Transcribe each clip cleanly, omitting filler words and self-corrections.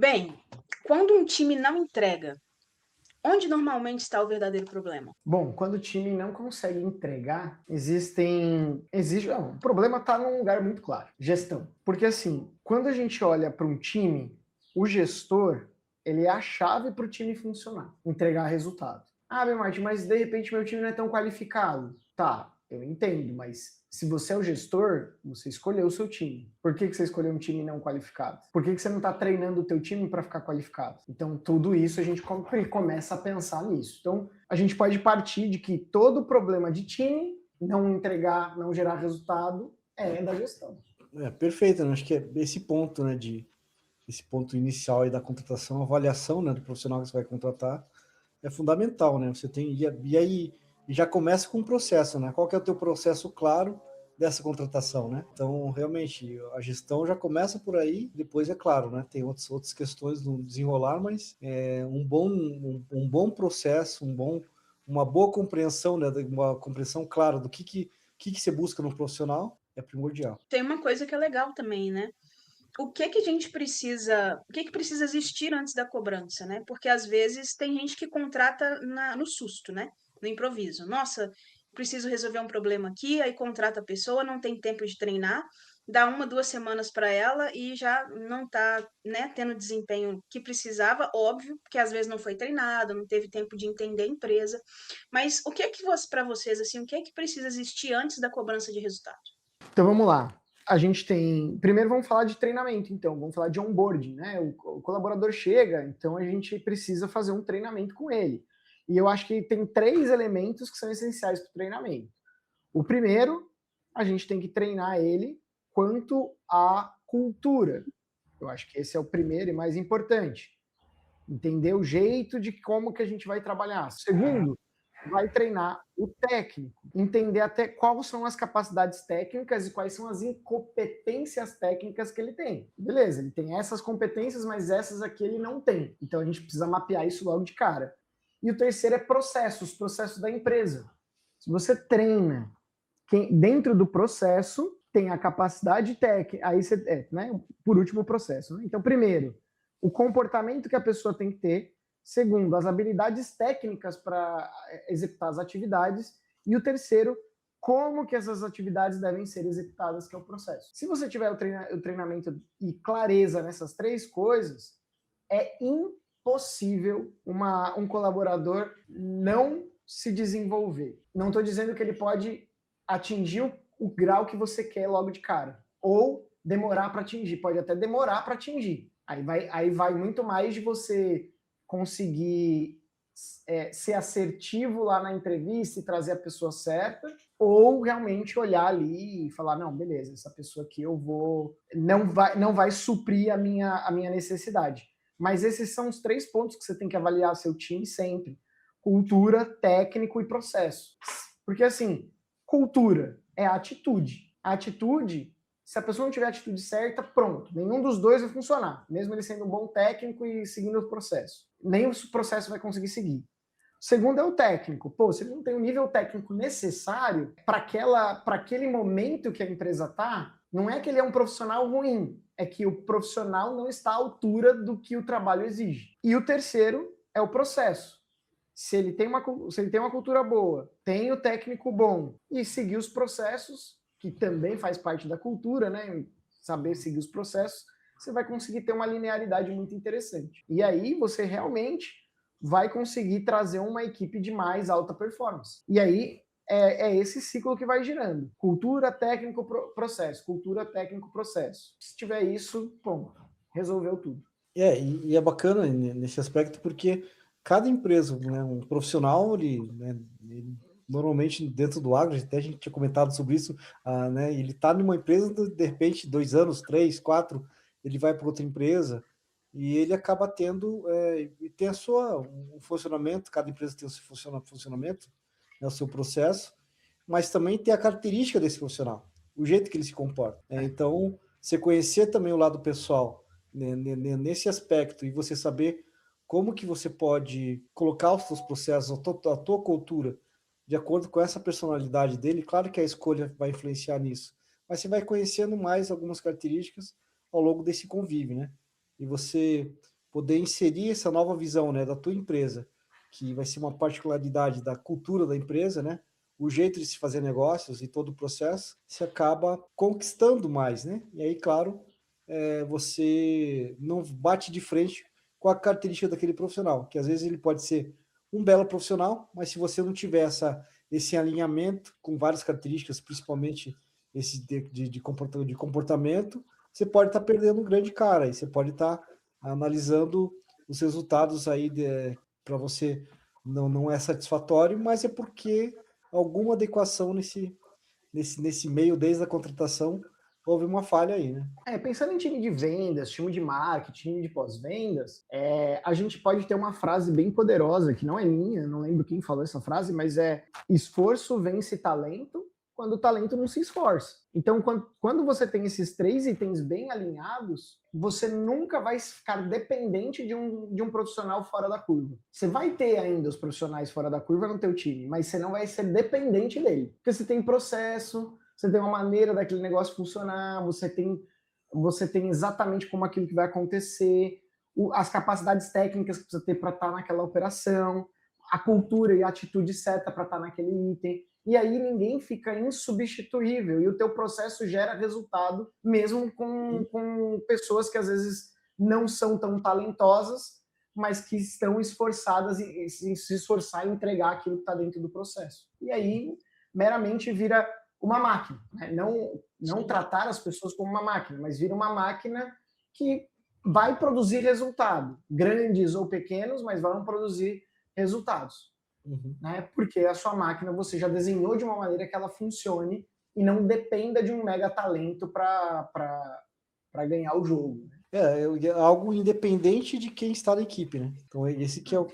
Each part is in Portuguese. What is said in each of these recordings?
Bem, quando um time não entrega, onde normalmente está o verdadeiro problema? Bom, quando o time não consegue entregar, o problema está num lugar muito claro, gestão. Porque assim, quando a gente olha para um time, o gestor, ele é a chave para o time funcionar, entregar resultado. Ah, meu Martin, mas de repente meu time não é tão qualificado. Tá, eu entendo, mas se você é o gestor, você escolheu o seu time. Por que você escolheu um time não qualificado? Por que você não está treinando o teu time para ficar qualificado? Então, tudo isso a gente começa a pensar nisso. Então, a gente pode partir de que todo problema de time, não entregar, não gerar resultado, é da gestão. Perfeito, né? Acho que é esse ponto, né, esse ponto inicial aí da contratação, a avaliação, né, do profissional que você vai contratar é fundamental, né? Você tem, e aí já começa com um processo, né? Qual que é o teu processo claro dessa contratação, né? Então, realmente, a gestão já começa por aí, depois, é claro, né? Tem outras questões no desenrolar, mas um bom processo, uma boa compreensão, né? Uma compreensão clara do que você busca no profissional é primordial. Tem uma coisa que é legal também, né? O que que precisa existir antes da cobrança, né? Porque às vezes tem gente que contrata no susto, né? No improviso. Nossa, preciso resolver um problema aqui, aí contrata a pessoa, não tem tempo de treinar, dá 1, 2 semanas para ela e já não tá, né, tendo o desempenho que precisava, óbvio, porque às vezes não foi treinado, não teve tempo de entender a empresa. Mas o que é que para vocês assim, o que é que precisa existir antes da cobrança de resultado? Então vamos lá. A gente tem. Primeiro vamos falar de treinamento, então. Vamos falar de onboarding, né? O colaborador chega, então a gente precisa fazer um treinamento com ele. E eu acho que tem 3 elementos que são essenciais para o treinamento. O primeiro, a gente tem que treinar ele quanto à cultura. Eu acho que esse é o primeiro e mais importante. Entender o jeito de como que a gente vai trabalhar. Segundo, vai treinar o técnico, entender até quais são as capacidades técnicas e quais são as incompetências técnicas que ele tem. Beleza, ele tem essas competências, mas essas aqui ele não tem. Então a gente precisa mapear isso logo de cara. E o terceiro é processos, processos da empresa. Se você treina dentro do processo, tem a capacidade técnica, aí você, né, por último o processo. Né? Então, primeiro, o comportamento que a pessoa tem que ter. Segundo, as habilidades técnicas para executar as atividades. E o terceiro, como que essas atividades devem ser executadas, que é o processo. Se você tiver o treinamento e clareza nessas 3 coisas, é impossível um colaborador não se desenvolver. Não estou dizendo que ele pode atingir o grau que você quer logo de cara, ou demorar para atingir, pode até demorar para atingir. Aí vai muito mais de você conseguir ser assertivo lá na entrevista e trazer a pessoa certa, ou realmente olhar ali e falar, não, beleza, essa pessoa aqui não vai suprir a minha necessidade. Mas esses são os 3 pontos que você tem que avaliar seu time sempre: cultura, técnico e processo. Porque assim, cultura é a atitude. A atitude, se a pessoa não tiver a atitude certa, pronto, nenhum dos dois vai funcionar, mesmo ele sendo um bom técnico e seguindo o processo. Nem o processo vai conseguir seguir. O segundo é o técnico. Pô, se ele não tem o nível técnico necessário para aquele momento que a empresa está, não é que ele é um profissional ruim, é que o profissional não está à altura do que o trabalho exige. E o terceiro é o processo. Se ele tem uma cultura boa, tem o técnico bom e seguir os processos, que também faz parte da cultura, né? Saber seguir os processos, você vai conseguir ter uma linearidade muito interessante. E aí você realmente vai conseguir trazer uma equipe de mais alta performance. E aí é esse ciclo que vai girando. Cultura, técnico, processo. Cultura, técnico, processo. Se tiver isso, ponto. Resolveu tudo. E é bacana nesse aspecto porque cada empresa, né, um profissional, ele normalmente dentro do agro, até a gente tinha comentado sobre isso, né, ele está numa empresa, de repente, 2 anos, 3, 4, ele vai para outra empresa e ele acaba tendo, tem um funcionamento, cada empresa tem o seu funcionamento, né, o seu processo, mas também tem a característica desse profissional, o jeito que ele se comporta. Então, você conhecer também o lado pessoal, né, nesse aspecto, e você saber como que você pode colocar os seus processos, a tua cultura, de acordo com essa personalidade dele. Claro que a escolha vai influenciar nisso, mas você vai conhecendo mais algumas características ao longo desse convívio, né? E você poder inserir essa nova visão, né, da tua empresa, que vai ser uma particularidade da cultura da empresa, né, o jeito de se fazer negócios e todo o processo, se acaba conquistando mais, né? E aí, claro, você não bate de frente com a característica daquele profissional, que às vezes ele pode ser um belo profissional, mas se você não tiver esse alinhamento com várias características, principalmente esse de comportamento, você pode estar perdendo um grande cara, e você pode estar analisando os resultados aí para você não é satisfatório, mas é porque alguma adequação nesse meio, desde a contratação, houve uma falha aí, né? Pensando em time de vendas, time de marketing, time de pós-vendas, a gente pode ter uma frase bem poderosa, que não é minha, não lembro quem falou essa frase, mas esforço vence talento quando o talento não se esforça. Então, quando você tem esses 3 itens bem alinhados, você nunca vai ficar dependente de um profissional fora da curva. Você vai ter ainda os profissionais fora da curva no teu time, mas você não vai ser dependente dele. Porque você tem processo, você tem uma maneira daquele negócio funcionar, você tem exatamente como aquilo que vai acontecer, as capacidades técnicas que precisa ter para estar naquela operação, a cultura e a atitude certa para estar naquele item. E aí ninguém fica insubstituível e o teu processo gera resultado mesmo com pessoas que às vezes não são tão talentosas, mas que estão esforçadas e se esforçar em entregar aquilo que está dentro do processo. E aí meramente vira uma máquina, né? Não tratar as pessoas como uma máquina, mas vira uma máquina que vai produzir resultado, grandes ou pequenos, mas vão produzir resultados. Né? Porque a sua máquina você já desenhou de uma maneira que ela funcione e não dependa de um mega talento para ganhar o jogo. Né? É algo independente de quem está na equipe, né? Então esse que é o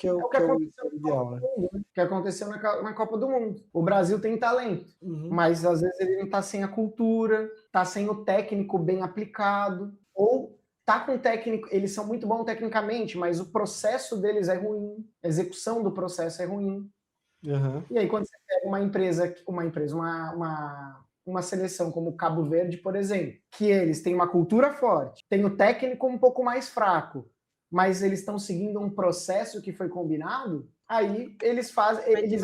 ideal, né? O que aconteceu na Copa do Mundo. O Brasil tem talento, mas às vezes ele não está sem a cultura, está sem o técnico bem aplicado, ou tá com técnico, eles são muito bons tecnicamente, mas o processo deles é ruim, a execução do processo é ruim. E aí quando você pega uma seleção como Cabo Verde, por exemplo, que eles têm uma cultura forte, tem o técnico um pouco mais fraco, mas eles estão seguindo um processo que foi combinado, aí eles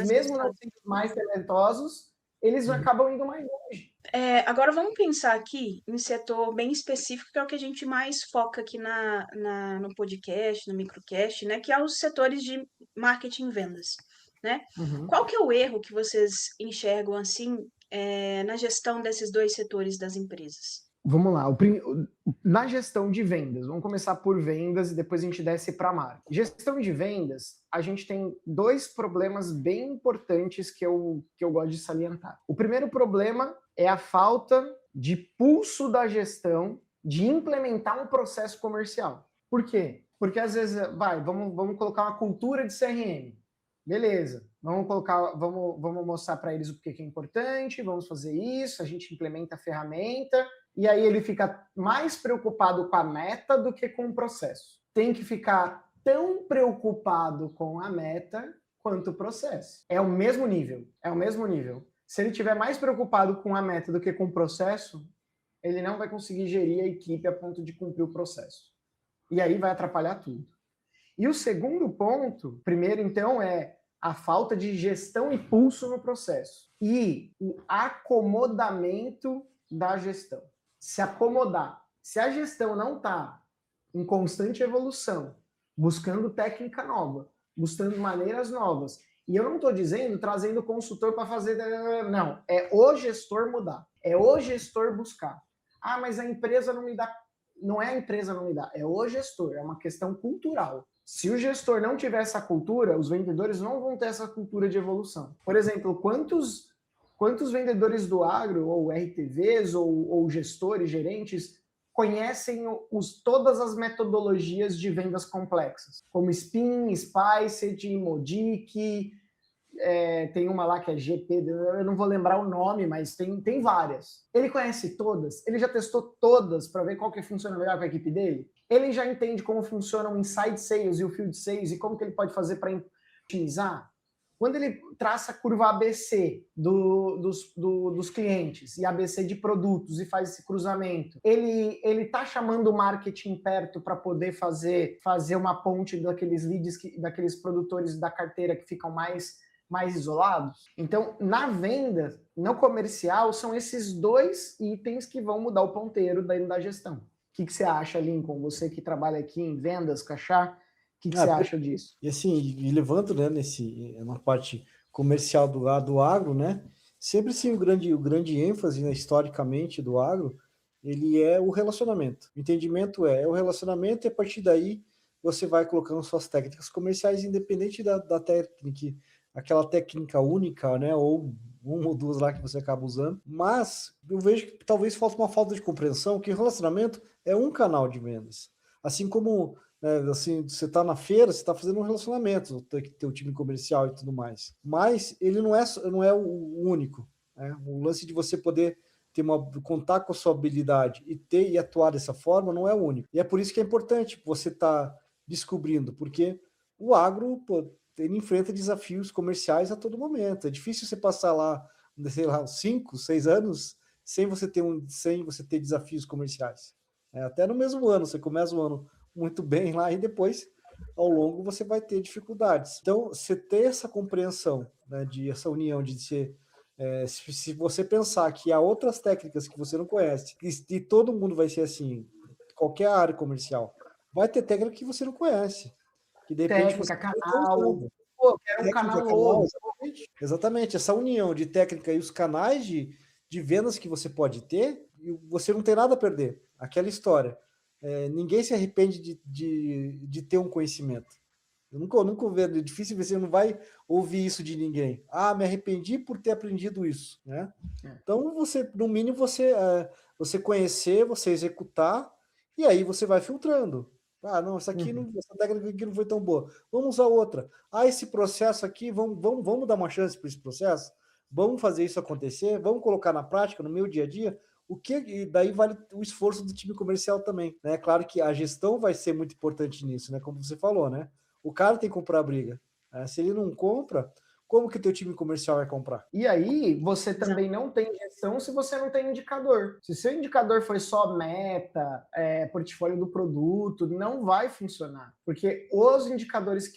mesmo não sendo mais talentosos, eles acabam indo mais longe. Agora vamos pensar aqui em setor bem específico, que é o que a gente mais foca aqui no podcast, no microcast, né? Que é os setores de marketing e vendas, né? Qual que é o erro que vocês enxergam assim na gestão desses 2 setores das empresas? Vamos lá, na gestão de vendas, vamos começar por vendas e depois a gente desce para marketing. Gestão de vendas, a gente tem 2 problemas bem importantes que eu gosto de salientar. O primeiro problema é a falta de pulso da gestão de implementar um processo comercial. Por quê? Porque às vezes, vamos colocar uma cultura de CRM. Beleza, vamos mostrar para eles o que é importante, vamos fazer isso, a gente implementa a ferramenta, e aí ele fica mais preocupado com a meta do que com o processo. Tem que ficar tão preocupado com a meta quanto o processo. É o mesmo nível. Se ele estiver mais preocupado com a meta do que com o processo, ele não vai conseguir gerir a equipe a ponto de cumprir o processo. E aí vai atrapalhar tudo. E o segundo ponto, primeiro então, é a falta de gestão e pulso no processo. E o acomodamento da gestão. Se acomodar. Se a gestão não está em constante evolução, buscando técnica nova, buscando maneiras novas, e eu não estou dizendo trazendo consultor para fazer... Não, é o gestor mudar. É o gestor buscar. Ah, mas a empresa não me dá... Não é a empresa não me dá, é o gestor. É uma questão cultural. Se o gestor não tiver essa cultura, os vendedores não vão ter essa cultura de evolução. Por exemplo, quantos vendedores do agro, ou RTVs, ou gestores, gerentes, conhecem todas as metodologias de vendas complexas? Como Spin, Spiced, Modic, tem uma lá que é GP, eu não vou lembrar o nome, mas tem várias. Ele conhece todas? Ele já testou todas para ver qual que funciona melhor com a equipe dele? Ele já entende como funciona o Inside Sales e o Field Sales e como que ele pode fazer para otimizar? quando ele traça a curva ABC dos clientes e ABC de produtos e faz esse cruzamento, ele está chamando o marketing perto para poder fazer uma ponte daqueles leads, daqueles produtores da carteira que ficam mais isolados? Então, na venda, no comercial, são esses dois itens que vão mudar o ponteiro da gestão. O que você acha, Lincoln? Você que trabalha aqui em vendas, Cachá, o que você acha disso? E assim, e levando, né, na parte comercial do agro, né, sempre sim o grande ênfase, né, historicamente do agro, ele é o relacionamento. O entendimento é o relacionamento, e a partir daí você vai colocando suas técnicas comerciais, independente da técnica, aquela técnica única, né, ou uma ou duas lá que você acaba usando. Mas eu vejo que talvez falta uma falta de compreensão que o relacionamento é um canal de vendas. Assim como assim, você está na feira, você está fazendo um relacionamento, tem que ter o time comercial e tudo mais. Mas ele não é o único. Né? O lance de você poder contar com a sua habilidade e atuar dessa forma não é o único. E é por isso que é importante você estar descobrindo, porque o agro, ele enfrenta desafios comerciais a todo momento. É difícil você passar lá, sei lá, 5, 6 anos sem você ter desafios comerciais. Até no mesmo ano, você começa o ano muito bem lá e depois, ao longo, você vai ter dificuldades. Então, você ter essa compreensão, né, essa união de ser... se você pensar que há outras técnicas que você não conhece, e todo mundo vai ser assim, qualquer área comercial, vai ter técnica que você não conhece. Que de repente técnica, canal. Pô, quero um canal novo. Exatamente. Essa união de técnica e os canais de vendas que você pode ter, você não tem nada a perder. Aquela história. Ninguém se arrepende de ter um conhecimento. Eu nunca vejo, é difícil, você não vai ouvir isso de ninguém. Ah, me arrependi por ter aprendido isso. Né? Então, no mínimo, você conhecer, você executar, e aí você vai filtrando. Ah, não, essa técnica aqui não foi tão boa. Vamos usar outra. Ah, esse processo aqui, vamos dar uma chance para esse processo? Vamos fazer isso acontecer? Vamos colocar na prática, no meu dia a dia? E daí vale o esforço do time comercial também. Né? Claro que a gestão vai ser muito importante nisso, né? Como você falou, né? O cara tem que comprar a briga. Se ele não compra, como que o teu time comercial vai comprar? E aí, você também não tem gestão se você não tem indicador. Se seu indicador foi só meta, portfólio do produto, não vai funcionar. Porque os indicadores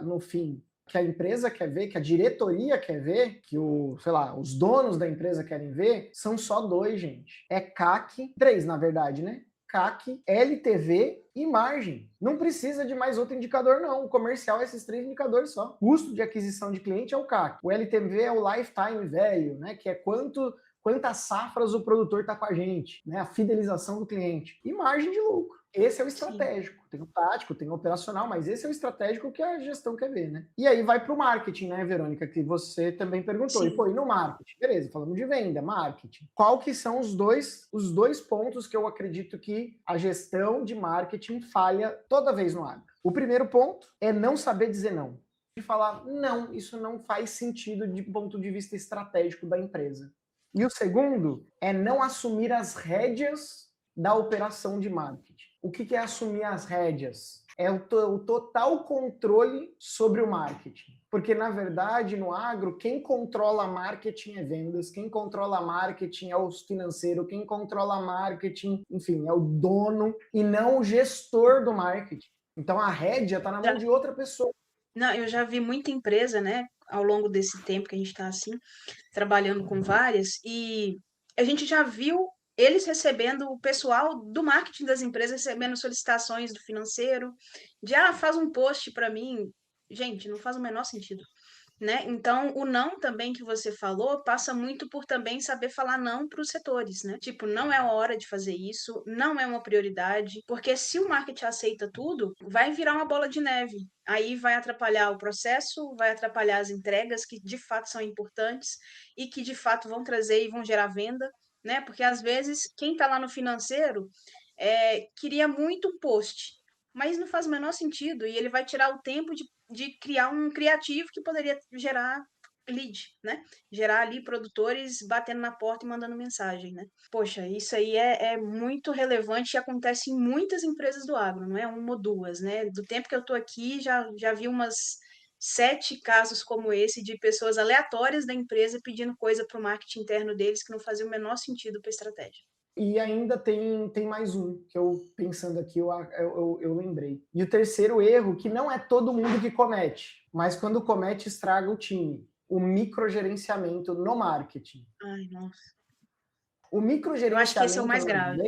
no fim, que a empresa quer ver, que a diretoria quer ver, que os donos da empresa querem ver, são só 2, gente. É CAC, 3 na verdade, né? CAC, LTV e margem. Não precisa de mais outro indicador, não. O comercial é esses 3 indicadores só. Custo de aquisição de cliente é o CAC. O LTV é o Lifetime Value, né? Que é quantas safras o produtor está com a gente, né? A fidelização do cliente. E margem de lucro. Esse é o estratégico. Sim. Tem o tático, tem o operacional, mas esse é o estratégico que a gestão quer ver, né? E aí vai para o marketing, né, Verônica, que você também perguntou. Sim. E no marketing? Beleza, falamos de venda, marketing. Qual que são os dois pontos que eu acredito que a gestão de marketing falha toda vez no agro? O primeiro ponto é não saber dizer não. De falar, não, isso não faz sentido de ponto de vista estratégico da empresa. E o segundo é não assumir as rédeas da operação de marketing. O que é assumir as rédeas? É o total controle sobre o marketing. Porque, na verdade, no agro, quem controla marketing é vendas, quem controla marketing é o financeiro, quem controla marketing, enfim, é o dono e não o gestor do marketing. Então, a rédea está na mão de outra pessoa. Não, eu já vi muita empresa, né, ao longo desse tempo que a gente está assim, trabalhando com várias, e a gente já viu eles recebendo, o pessoal do marketing das empresas recebendo solicitações do financeiro, de, faz um post para mim. Gente, não faz o menor sentido. Né? Então, o não também que você falou passa muito por também saber falar não para os setores, né? Tipo, não é a hora de fazer isso, não é uma prioridade, porque se o marketing aceita tudo, vai virar uma bola de neve. Aí vai atrapalhar o processo, vai atrapalhar as entregas que de fato são importantes e que de fato vão trazer e vão gerar venda, né? Porque às vezes quem está lá no financeiro queria muito um post, mas não faz o menor sentido e ele vai tirar o tempo de criar um criativo que poderia gerar lead, né? Gerar ali produtores batendo na porta e mandando mensagem, né? Poxa, isso aí é muito relevante e acontece em muitas empresas do agro, não é uma ou duas, né? Do tempo que eu tô aqui, já vi umas 7 casos como esse de pessoas aleatórias da empresa pedindo coisa para o marketing interno deles que não fazia o menor sentido para a estratégia. E ainda tem mais um, que eu, pensando aqui, eu lembrei. E o terceiro erro, que não é todo mundo que comete, mas quando comete, estraga o time. O microgerenciamento no marketing. Ai, nossa. O Eu acho que esse é o mais grave.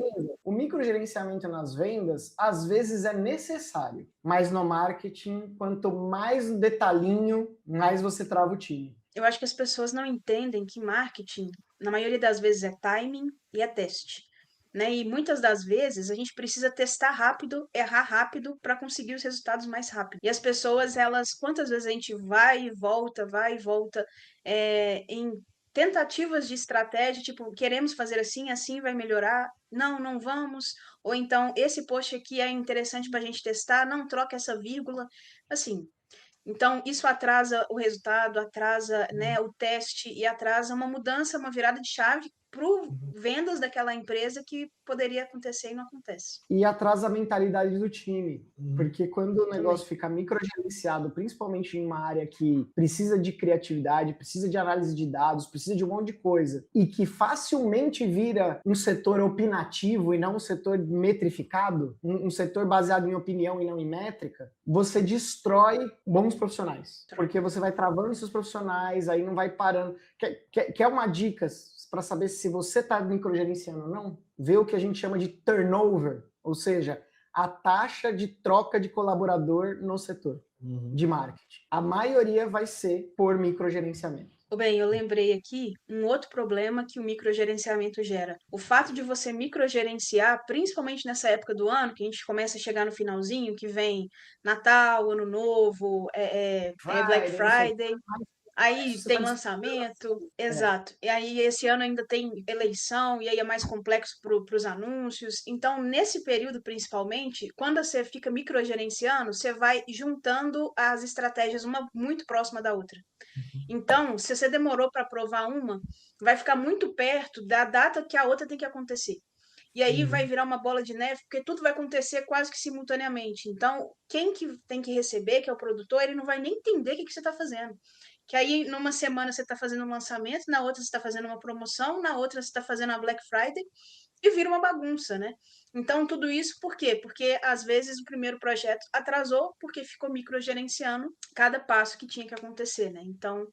O microgerenciamento nas vendas, às vezes, é necessário. Mas no marketing, quanto mais detalhinho, mais você trava o time. Eu acho que as pessoas não entendem que marketing, na maioria das vezes, é timing e é teste. Né? E muitas das vezes a gente precisa testar rápido, errar rápido para conseguir os resultados mais rápido. E as pessoas, elas, quantas vezes a gente vai e volta em tentativas de estratégia, tipo, queremos fazer assim, assim vai melhorar. Não, não vamos. Ou então, esse post aqui é interessante para a gente testar, não troca essa vírgula. Assim, então, isso atrasa o resultado, atrasa, né, o teste e atrasa uma mudança, uma virada de chave para vendas daquela empresa que poderia acontecer e não acontece. E atrasa a mentalidade do time. Porque quando o negócio Também. fica microgerenciado, principalmente em uma área que precisa de criatividade, precisa de análise de dados, precisa de um monte de coisa, e que facilmente vira um setor opinativo e não um setor metrificado, um setor baseado em opinião e não em métrica, você destrói bons profissionais. Porque você vai travando seus profissionais, aí não vai parando. Quer uma dica para saber se você está microgerenciando ou não? Vê o que a gente chama de turnover, ou seja, a taxa de troca de colaborador no setor de marketing. A maioria vai ser por microgerenciamento. Bem, eu lembrei aqui um outro problema que o microgerenciamento gera. O fato de você microgerenciar, principalmente nessa época do ano, que a gente começa a chegar no finalzinho, que vem Natal, Ano Novo, Black Friday. Aí tem lançamento, exato. E aí esse ano ainda tem eleição, e aí é mais complexo para os anúncios. Então, nesse período, principalmente, quando você fica microgerenciando, você vai juntando as estratégias uma muito próxima da outra. Então, se você demorou para aprovar uma, vai ficar muito perto da data que a outra tem que acontecer. E aí vai virar uma bola de neve, porque tudo vai acontecer quase que simultaneamente. Então, quem que tem que receber, que é o produtor, ele não vai nem entender o que você está fazendo. Que aí, numa semana, você está fazendo um lançamento, na outra, você está fazendo uma promoção, na outra, você está fazendo a Black Friday, e vira uma bagunça, né? Então, tudo isso por quê? Porque, às vezes, o primeiro projeto atrasou, porque ficou microgerenciando cada passo que tinha que acontecer, né? Então,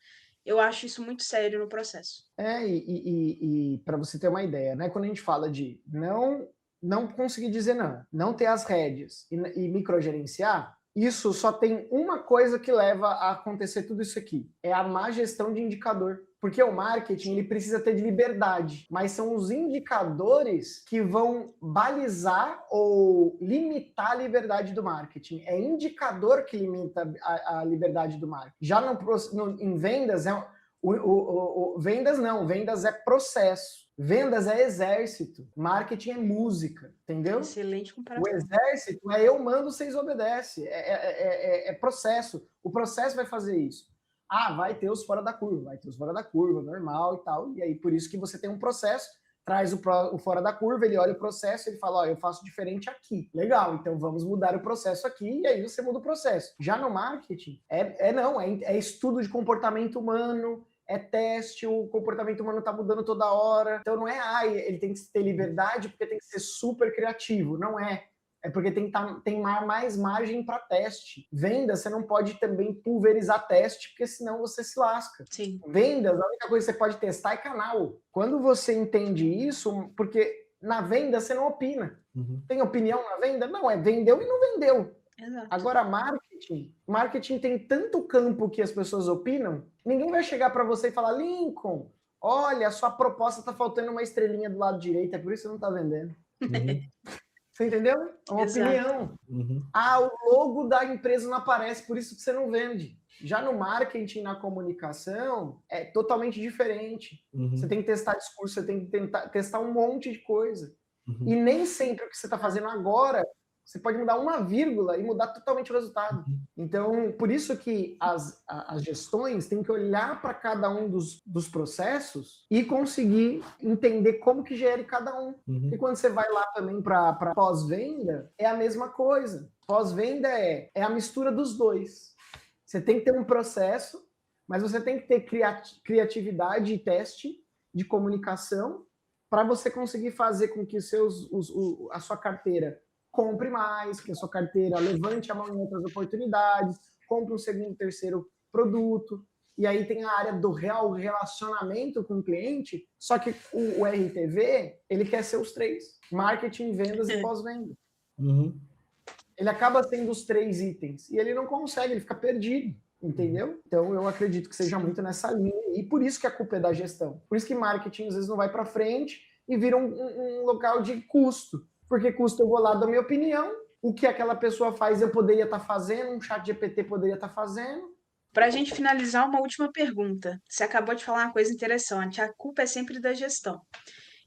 eu acho isso muito sério no processo. E para você ter uma ideia, né? Quando a gente fala de não conseguir dizer não ter as rédeas e microgerenciar, isso só tem uma coisa que leva a acontecer tudo isso aqui. É a má gestão de indicador. Porque o marketing ele precisa ter de liberdade, mas são os indicadores que vão balizar ou limitar a liberdade do marketing. É indicador que limita a liberdade do marketing. Já em vendas, vendas é processo. Vendas é exército, marketing é música, entendeu? Excelente comparação. O exército é eu mando, vocês obedecem, é processo. O processo vai fazer isso. Vai ter os fora da curva, normal e tal. E aí, por isso que você tem um processo, traz o fora da curva, ele olha o processo, ele fala, eu faço diferente aqui. Legal, então vamos mudar o processo aqui, e aí você muda o processo. Já no marketing, é estudo de comportamento humano, é teste, o comportamento humano tá mudando toda hora. Então não é, ele tem que ter liberdade porque tem que ser super criativo. Não é. É porque tem mais margem para teste. Vendas, você não pode também pulverizar teste, porque senão você se lasca. Sim. Vendas, a única coisa que você pode testar é canal. Quando você entende isso, porque na venda você não opina. Tem opinião na venda? Não, vendeu e não vendeu. Exato. Agora, marketing tem tanto campo que as pessoas opinam, ninguém vai chegar para você e falar, Lincoln, olha, a sua proposta tá faltando uma estrelinha do lado direito, é por isso que você não tá vendendo. Você entendeu? É uma opinião. O logo da empresa não aparece, por isso que você não vende. Já no marketing, na comunicação, é totalmente diferente. Você tem que testar discurso, você tem que testar um monte de coisa. E nem sempre o que você está fazendo agora, você pode mudar uma vírgula e mudar totalmente o resultado. Então, por isso que as gestões têm que olhar para cada um dos processos e conseguir entender como que gere cada um. E quando você vai lá também para pós-venda, é a mesma coisa. Pós-venda é a mistura dos dois. Você tem que ter um processo, mas você tem que ter criatividade e teste de comunicação para você conseguir fazer com que a sua carteira compre mais, que a sua carteira levante a mão em outras oportunidades, compre um segundo, terceiro produto. E aí tem a área do relacionamento com o cliente, só que o RTV, ele quer ser os três: marketing, vendas e pós-venda. Uhum. Ele acaba sendo os 3 itens e ele não consegue, ele fica perdido, entendeu? Então eu acredito que seja muito nessa linha e por isso que a culpa é da gestão. Por isso que marketing às vezes não vai para frente e vira um local de custo. Porque custo eu vou lá dar minha opinião, o que aquela pessoa faz eu poderia estar fazendo, um chat GPT poderia estar fazendo. Para a gente finalizar, uma última pergunta. Você acabou de falar uma coisa interessante. A culpa é sempre da gestão.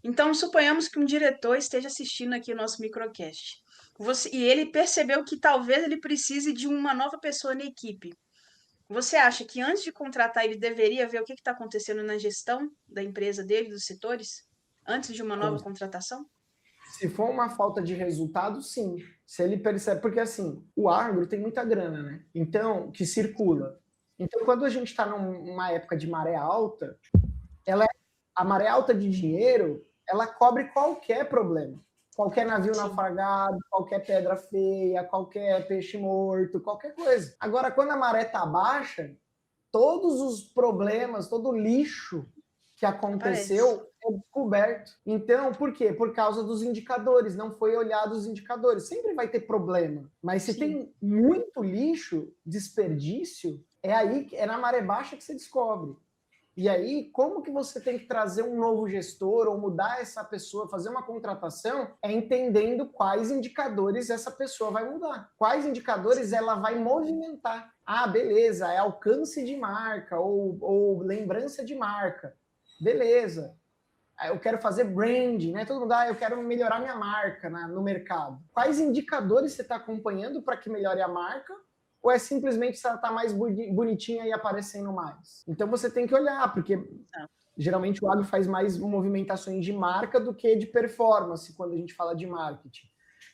Então, suponhamos que um diretor esteja assistindo aqui o nosso microcast. E ele percebeu que talvez ele precise de uma nova pessoa na equipe. Você acha que antes de contratar ele deveria ver o que está acontecendo na gestão da empresa dele, dos setores, antes de uma nova contratação? Se for uma falta de resultado, sim. Se ele percebe, porque assim, o agro tem muita grana, né? Então, que circula. Então, quando a gente está numa época de maré alta, a maré alta de dinheiro, ela cobre qualquer problema. Qualquer navio naufragado, qualquer pedra feia, qualquer peixe morto, qualquer coisa. Agora, quando a maré está baixa, todos os problemas, todo o lixo que aconteceu é descoberto. Então, por quê? Por causa dos indicadores. Não foi olhado os indicadores. Sempre vai ter problema. Mas se tem muito lixo, desperdício, é na maré baixa que você descobre. E aí, como que você tem que trazer um novo gestor ou mudar essa pessoa, fazer uma contratação, é entendendo quais indicadores essa pessoa vai mudar. Quais indicadores ela vai movimentar. Ah, beleza, é alcance de marca ou lembrança de marca. Beleza. Eu quero fazer branding, né? Todo mundo, eu quero melhorar minha marca no mercado. Quais indicadores você está acompanhando para que melhore a marca? Ou é simplesmente se ela está mais bonitinha e aparecendo mais? Então você tem que olhar, porque geralmente o agro faz mais movimentações de marca do que de performance quando a gente fala de marketing.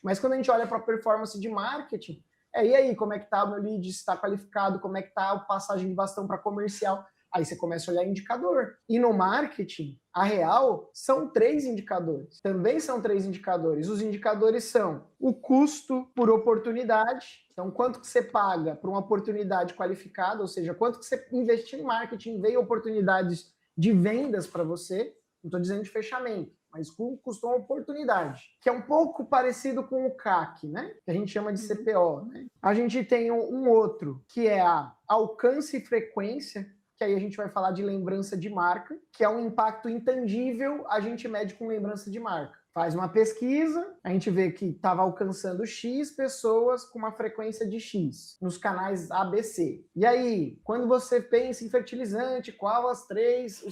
Mas quando a gente olha para a performance de marketing, e aí, como é que está o meu lead? Se está qualificado? Como é que está a passagem de bastão para comercial? Aí você começa a olhar indicador. E no marketing, a real, são 3 indicadores. Também são 3 indicadores. Os indicadores são o custo por oportunidade. Então, quanto que você paga por uma oportunidade qualificada, ou seja, quanto que você investir em marketing veio oportunidades de vendas para você. Não estou dizendo de fechamento, mas custou uma oportunidade, que é um pouco parecido com o CAC, né? Que a gente chama de CPO, né? A gente tem um outro, que é a alcance e frequência, que aí a gente vai falar de lembrança de marca, que é um impacto intangível, a gente mede com lembrança de marca. Faz uma pesquisa, a gente vê que estava alcançando X pessoas com uma frequência de X, nos canais ABC. E aí, quando você pensa em fertilizante, qual os três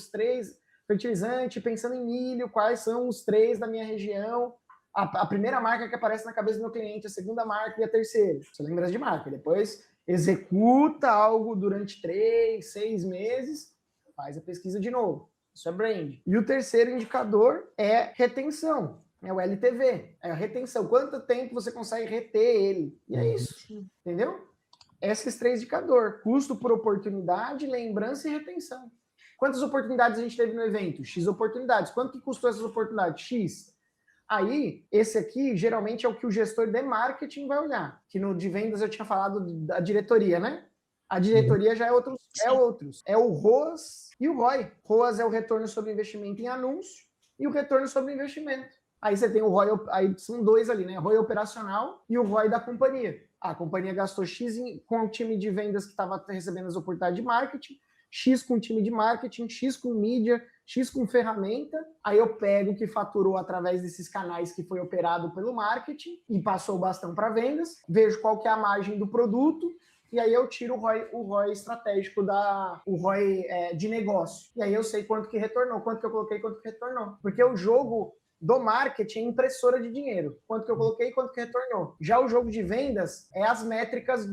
fertilizante, pensando em milho, quais são os 3 da minha região? A primeira marca que aparece na cabeça do meu cliente, a segunda marca e a terceira. Você lembra de marca. Depois executa algo durante 3, 6 meses, faz a pesquisa de novo. Isso é brand. E o terceiro indicador é retenção. É o LTV. É a retenção. Quanto tempo você consegue reter ele? E é isso. Entendeu? Esses 3 indicadores. Custo por oportunidade, lembrança e retenção. Quantas oportunidades a gente teve no evento? X oportunidades. Quanto que custou essas oportunidades? X. Aí, esse aqui, geralmente, é o que o gestor de marketing vai olhar. Que no de vendas eu tinha falado da diretoria, né? A diretoria já é outros. É o ROAS e o ROI. ROAS é o retorno sobre investimento em anúncio e o retorno sobre investimento. Aí você tem o ROI, aí são 2 ali, né? ROI operacional e o ROI da companhia. A companhia gastou X com o time de vendas que estava recebendo as oportunidades de marketing, X com time de marketing, X com mídia, X com ferramenta, aí eu pego o que faturou através desses canais que foi operado pelo marketing e passou o bastão para vendas, vejo qual que é a margem do produto, e aí eu tiro o ROI estratégico, o ROI de negócio. E aí eu sei quanto que retornou, quanto que eu coloquei, quanto que retornou. Porque o jogo do marketing é impressora de dinheiro. Quanto que eu coloquei, quanto que retornou. Já o jogo de vendas é as métricas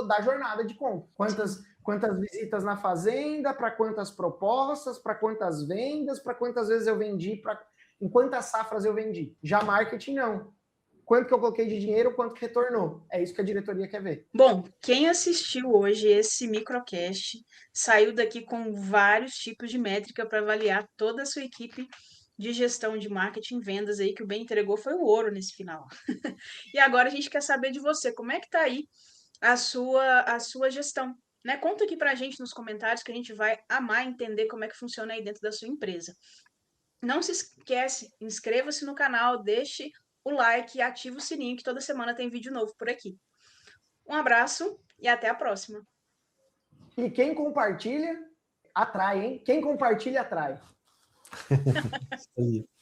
da jornada de compra. Quantas visitas na fazenda, para quantas propostas, para quantas vendas, para quantas vezes eu vendi, em quantas safras eu vendi. Já marketing não. quanto que eu coloquei de dinheiro, quanto que retornou. É isso que a diretoria quer ver. Bom, quem assistiu hoje esse microcast saiu daqui com vários tipos de métrica para avaliar toda a sua equipe de gestão de marketing e vendas aí, que o Ben entregou foi o ouro nesse final. E agora a gente quer saber de você, como é que tá aí a sua gestão, né? Conta aqui pra gente nos comentários que a gente vai amar entender como é que funciona aí dentro da sua empresa. Não se esquece, inscreva-se no canal, deixe o like e ative o sininho que toda semana tem vídeo novo por aqui. Um abraço e até a próxima. E quem compartilha, atrai, hein? Quem compartilha, atrai. Isso aí.